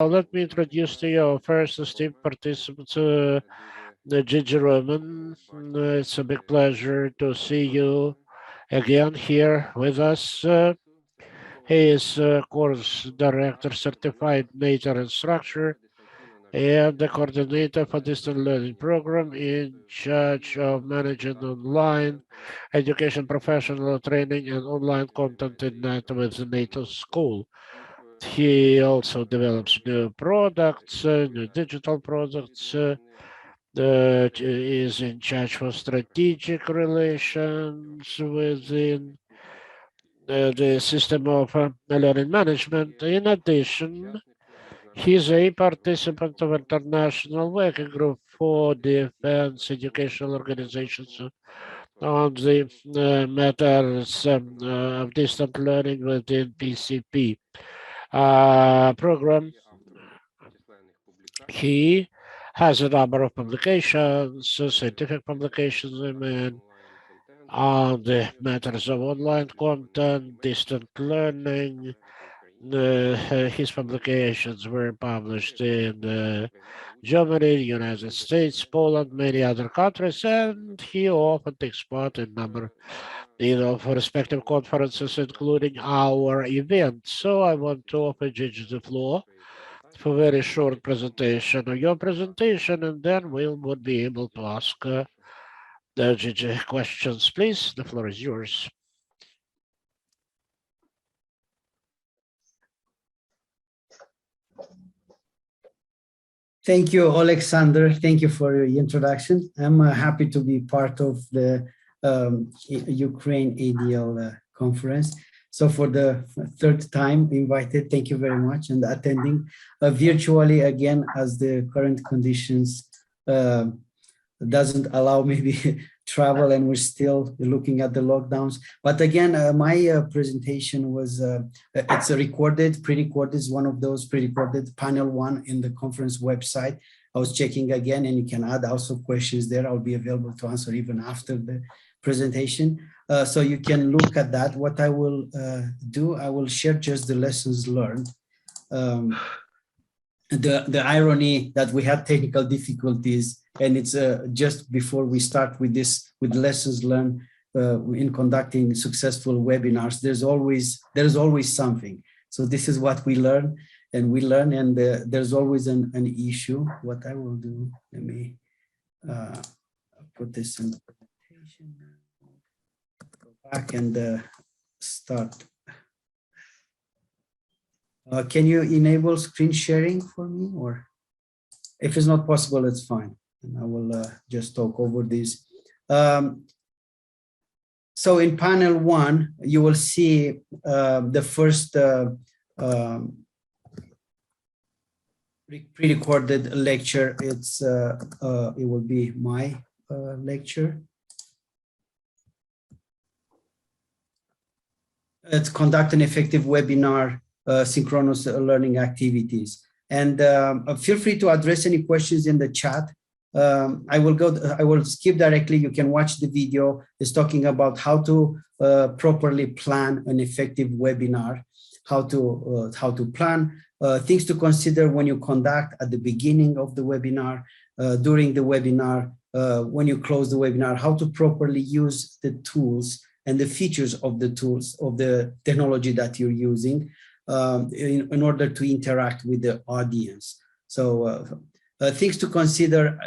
Let me introduce to you our first esteemed participant, Gigi Roman. It's a big pleasure to see you again here with us. He is course director, certified nature instructor, and the coordinator for distance learning program in charge of managing online education, professional training, and online content in NATO with the NATO school. He also develops new products, new digital products, is in charge for strategic relations within the system of learning management. In addition, he's a participant of international working group for defense educational organizations on the matters of distant learning within PCP program. He has a number of publications, scientific publications, on the matters of online content, distant learning. His publications were published in Germany, the United States, Poland, many other countries, and he often takes part in number, for respective conferences, including our event. So I want to offer Gigi the floor for a very short presentation of your presentation, and then we would be able to ask the Gigi questions. Please, the floor is yours. Thank you, Alexander. Thank you for your introduction. I'm happy to be part of the Ukraine ADL conference. So for the third time invited, thank you very much, and attending virtually again, as the current conditions doesn't allow maybe travel, and we're still looking at the lockdowns. But again, my presentation was, it's a recorded, pre-recorded, is one of those pre-recorded, panel one in the conference website. I was checking again, and you can add also questions there. I'll be available to answer even after the presentation. So you can look at that. What I will do, I will share just the lessons learned. The irony that we had technical difficulties, and it's just before we start with this, with lessons learned in conducting successful webinars, there's always something. So this is what we learn, and there's always an issue. What I will do, let me put this in the presentation, go back and start. Can you enable screen sharing for me, or if it's not possible, it's fine. And I will just talk over this. So in panel one, you will see the first pre-recorded lecture. It will be my lecture. It's conduct an effective webinar, synchronous learning activities. And feel free to address any questions in the chat. I will skip directly. You can watch the video. It's talking about how to properly plan an effective webinar, how to plan, things to consider when you conduct at the beginning of the webinar, during the webinar, when you close the webinar, how to properly use the tools and the features of the tools, of the technology that you're using, in order to interact with the audience. So things to consider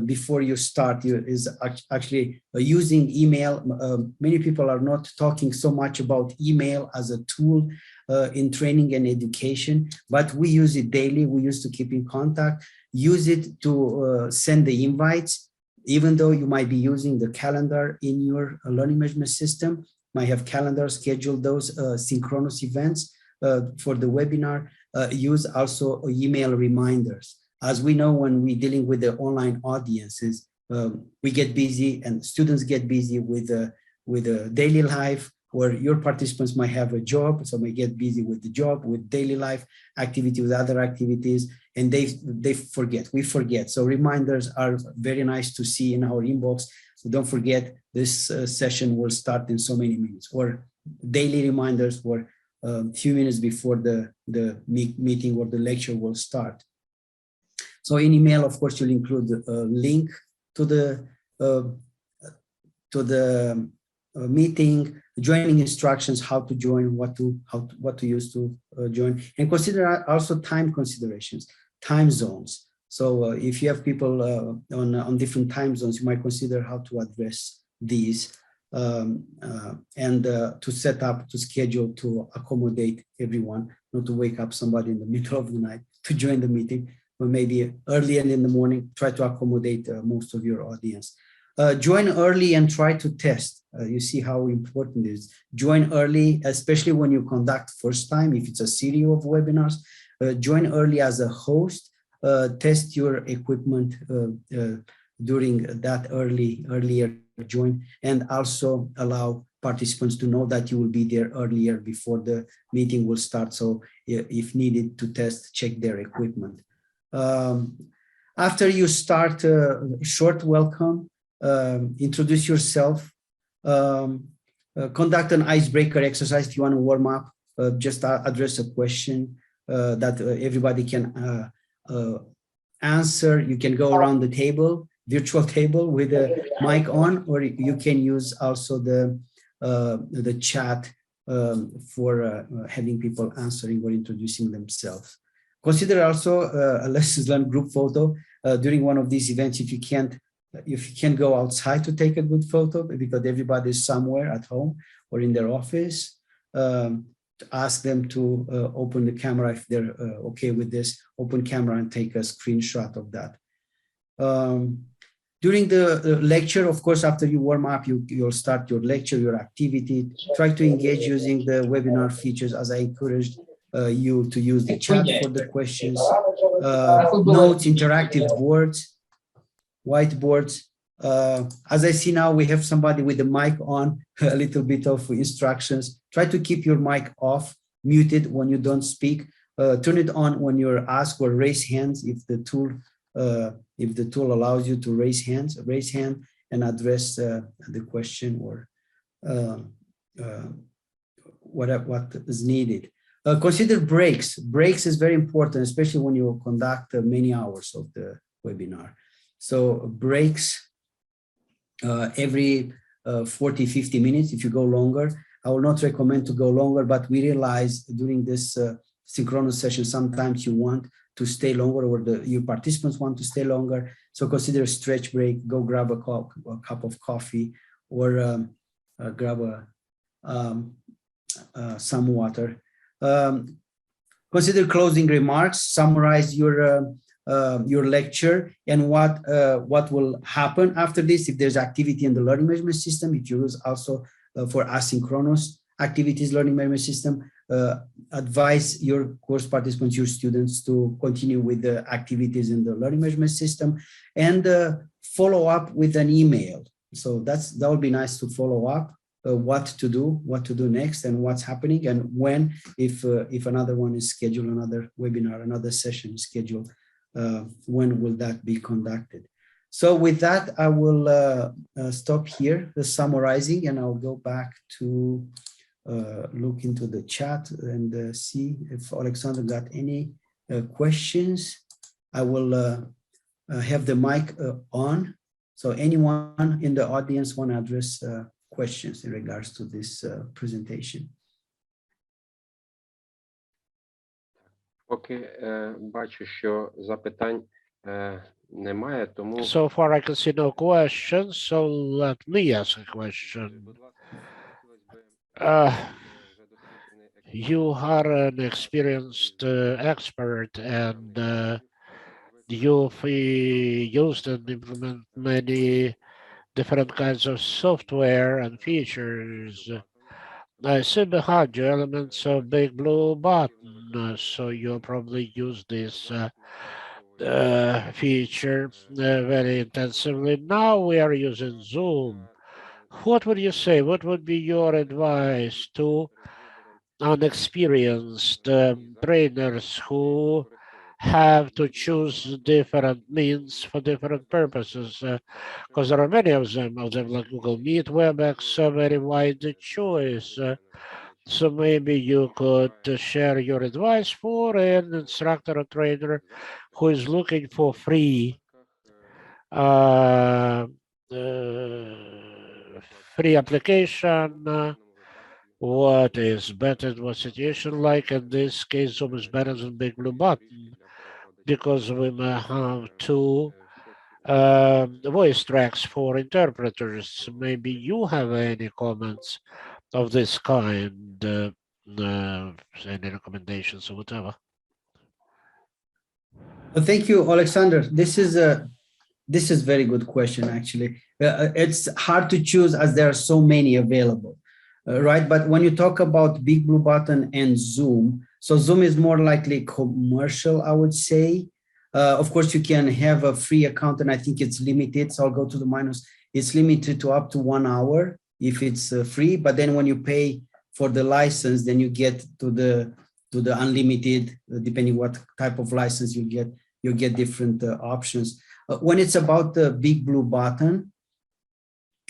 before you start is actually using email. Many people are not talking so much about email as a tool in training and education, but we use it daily. We used to keep in contact, use it to send the invites, even though you might be using the calendar in your learning management system, might have calendar, schedule those synchronous events for the webinar, use also email reminders. As we know, when we're dealing with the online audiences, we get busy and students get busy with the daily life, where your participants might have a job, so may get busy with the job, with daily life activity, with other activities, and they forget, we forget. So reminders are very nice to see in our inbox. So don't forget, this session will start in so many minutes, or daily reminders, or a few minutes before the meeting or the lecture will start. So in email, of course, you'll include a link to uh, the meeting, joining instructions, how to join, what to use to join, and consider also time considerations, time zones. So if you have people on different time zones, you might consider how to address these and to set up, to schedule, to accommodate everyone, not to wake up somebody in the middle of the night to join the meeting, or maybe early and in the morning, try to accommodate most of your audience. Join early and try to test. You see how important it is. Join early, especially when you conduct first time, if it's a series of webinars. Join early as a host. Test your equipment during that earlier join, and also allow participants to know that you will be there earlier before the meeting will start. So if needed to test, check their equipment. After you start, short welcome, introduce yourself, conduct an icebreaker exercise. If you want to warm up, just address a question that everybody can answer. You can go around the table, virtual table with a mic on, or you can use also the chat for having people answering or introducing themselves. Consider also a lessons learned group photo during one of these events. If you can't go outside to take a good photo because everybody is somewhere at home or in their office, to ask them to open the camera if they're okay with this, open camera and take a screenshot of that. During the lecture, of course, after you warm up, you'll start your lecture, your activity. Try to engage using the webinar features, as I encouraged you to use the chat for the questions, notes, interactive boards, whiteboards. As I see now, we have somebody with the mic on, a little bit of instructions. Try to keep your mic off, muted when you don't speak. Turn it on when you're asked, or raise hands if the tool allows you to raise hand and address the question or what is needed. Consider breaks. Breaks is very important, especially when you conduct many hours of the webinar. So breaks every 40, 50 minutes. If you go longer, I will not recommend to go longer, but we realize during this synchronous session, sometimes you want to stay longer, or your participants want to stay longer. So consider a stretch break, go grab a cup of coffee, or grab some water. Consider closing remarks, summarize your lecture and what will happen after this. If there's activity in the learning management system, if you use also for asynchronous activities learning management system, advise your course participants, your students, to continue with the activities in the learning management system, and follow up with an email. So that would be nice to follow up. What to do next, and what's happening, and when, if another one is scheduled, another webinar, another session is scheduled, when will that be conducted? So with that, I will stop here, the summarizing, and I'll go back to look into the chat and see if Alexander got any questions. I will have the mic on. So anyone in the audience want to address questions in regards to this presentation? Поки бачу, що запитань немає, тому... So far I can see no questions, so let me ask a question. You are an experienced expert, and you've used and implement many different kinds of software and features. I see behind you elements of big blue button, so you'll probably use this feature very intensively. Now we are using Zoom. What would you say? What would be your advice to unexperienced trainers who have to choose different means for different purposes? Because there are many of them like Google Meet, WebEx, a very wide choice. So maybe you could share your advice for an instructor or trainer who is looking for uh, free application. What is better in what situation? Like in this case, Zoom is better than Big Blue Button because we may have two voice tracks for interpreters. Maybe you have any comments of this kind, any recommendations or whatever. Well, thank you, Alexander. This is very good question, actually. It's hard to choose as there are so many available, right? But when you talk about Big Blue Button and Zoom, so Zoom is more likely commercial, I would say. Of course, you can have a free account, and I think it's limited. So I'll go to the minus. It's limited to up to 1 hour if it's free. But then when you pay for the license, then you get to the unlimited, depending what type of license you get different options. When it's about the Big Blue Button,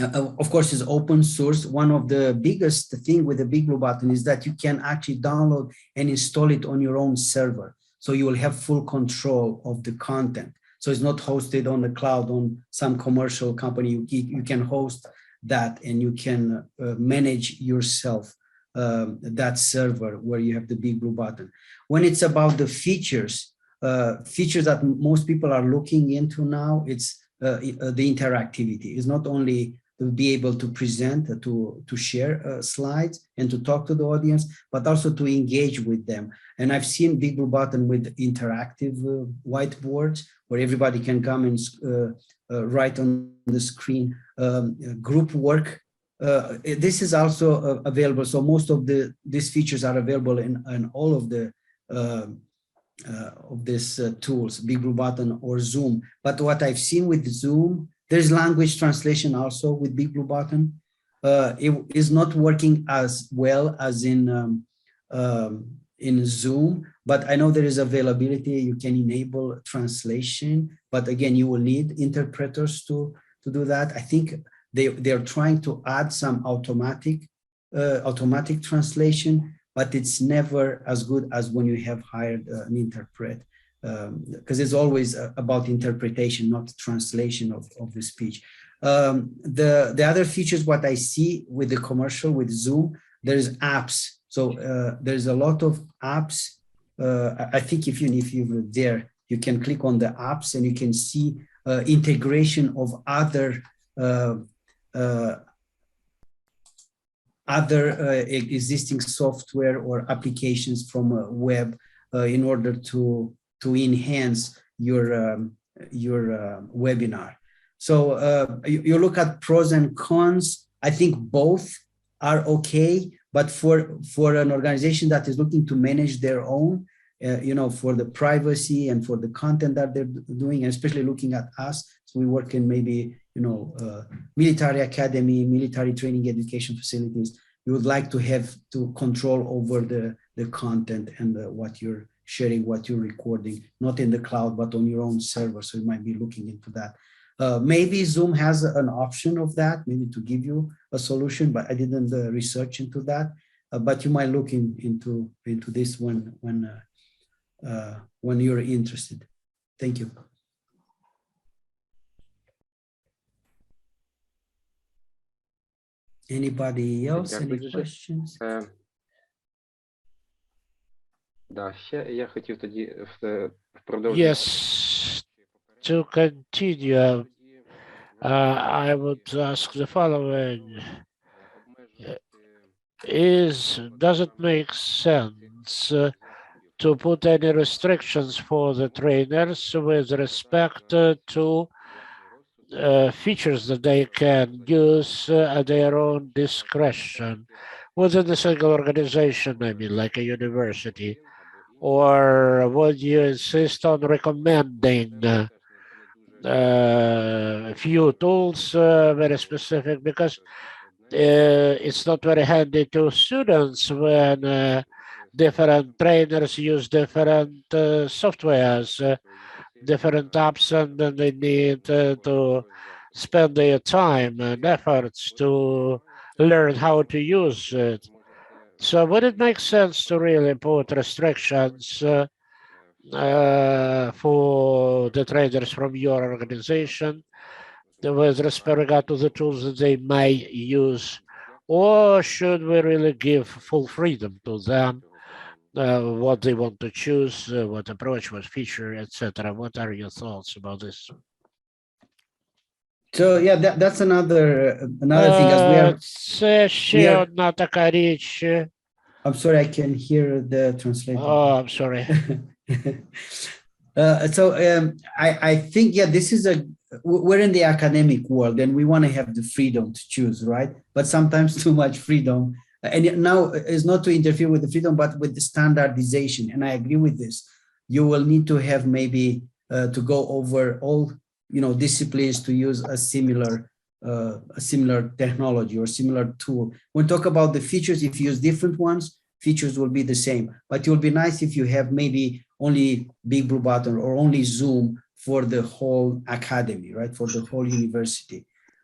of course, it's open source. One of the biggest thing with the Big Blue Button is that you can actually download and install it on your own server. So you will have full control of the content. So it's not hosted on the cloud on some commercial company. You can host that and you can manage yourself that server where you have the Big Blue Button. When it's about the features that most people are looking into now, it's the interactivity. It's not only to be able to present, to share slides and to talk to the audience, but also to engage with them. And I've seen Big Blue Button with interactive whiteboards where everybody can come and write on the screen. Group work. This is also available. So most of these features are available in all of the of these tools, Big Blue Button or Zoom. But what I've seen with Zoom, there's language translation also with Big Blue Button. It is not working as well as in Zoom, but I know there is availability. You can enable translation, but again, you will need interpreters to do that. I think they're trying to add some automatic translation, but it's never as good as when you have hired an interpret, because it's always about interpretation, not translation of the speech. The other features, what I see with the commercial, with Zoom, there's apps. So there's a lot of apps. I think if you're there, you can click on the apps and you can see integration of other existing software or applications from a web in order to enhance your webinar. So you look at pros and cons. I think both are okay, but for an organization that is looking to manage their own, for the privacy and for the content that they're doing, and especially looking at us, so we work in maybe military academy, military training education facilities. You would like to have to control over the content and what you're sharing, what you're recording, not in the cloud, but on your own server. So you might be looking into that. Maybe Zoom has an option of that, maybe to give you a solution, but I didn't research into that. But you might look into this when you're interested. Thank you. Anybody else? Дякую Any дуже. questions? Да, ще я хотів тоді в продовження. Yes, to continue, I would ask the following. Does it make sense to put any restrictions for the trainers with respect to features that they can use at their own discretion within a single organization, I mean, like a university? Or would you insist on recommending a few tools, very specific, because it's not very handy to students when different trainers use different softwares, different apps, and then they need to spend their time and efforts to learn how to use it. So would it make sense to really put restrictions for the traders from your organization with regard to the tools that they may use, or should we really give full freedom to them, what they want to choose, what approach, what feature, etc.? What are your thoughts about this? So yeah, that's another thing, as Це we ще are. одна така річ. I'm sorry, I can hear the translator. Oh, I'm sorry. I think, yeah, we're in the academic world and we want to have the freedom to choose, right? But sometimes too much freedom. And now is not to interfere with the freedom, but with the standardization. And I agree with this. You will need to have maybe to go over all, disciplines to use a similar technology or similar tool. When talk about the features, if you use different ones, features will be the same. But it will be nice if you have maybe only Big Blue Button or only Zoom for the whole academy, right? For the whole university.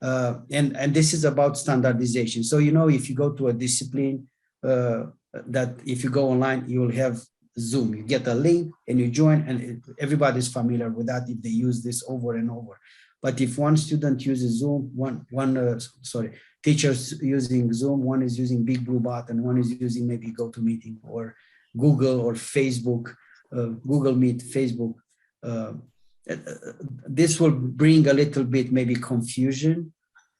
And this is about standardization. So, if you go to a discipline, that if you go online, you will have Zoom. You get a link and you join, and everybody's familiar with that if they use this over and over. But if one student uses Zoom, teachers using Zoom, one is using Big Blue Button, one is using maybe GoToMeeting or Google or Facebook, Google Meet, Facebook. This will bring a little bit maybe confusion,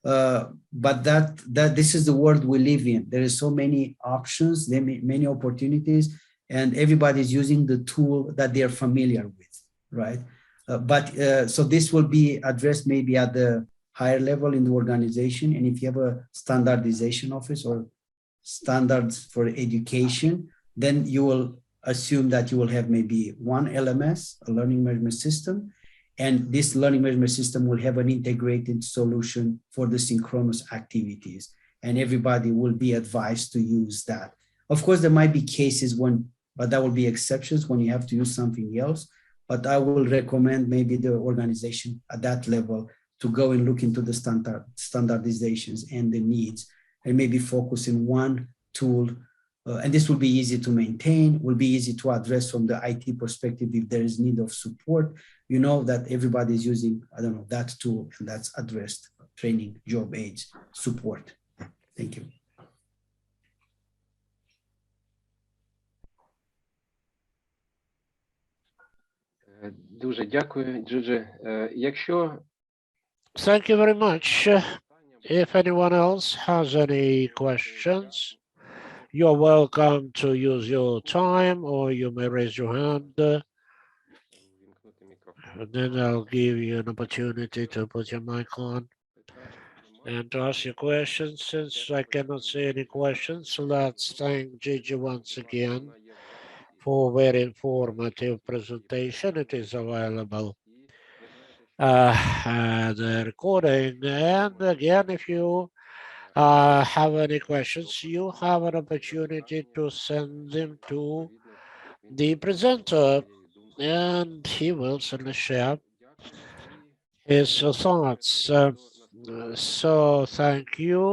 but that this is the world we live in. There is so many options, many opportunities, and everybody's using the tool that they are familiar with, right? So this will be addressed maybe at the higher level in the organization. And if you have a standardization office or standards for education, then you will assume that you will have maybe one LMS, a learning management system, and this learning management system will have an integrated solution for the synchronous activities, and everybody will be advised to use that. Of course, there might be cases but that will be exceptions when you have to use something else. But I will recommend maybe the organization at that level to go and look into the standardizations and the needs, and maybe focus in one tool. And this will be easy to maintain, will be easy to address from the IT perspective if there is need of support. You know that everybody is using, that tool, and that's addressed: training, job aids, support. Thank you. Дуже дякую, Джудже. Якщо Thank you very much. If anyone else has any questions, you're welcome to use your time, or you may raise your hand, and then I'll give you an opportunity to put your mic on and to ask your questions. Since I cannot see any questions, let's thank Gigi once again for very informative presentation. It is available, the recording. And again, if you have any questions, you have an opportunity to send them to the presenter, and he will certainly share his thoughts. So thank you.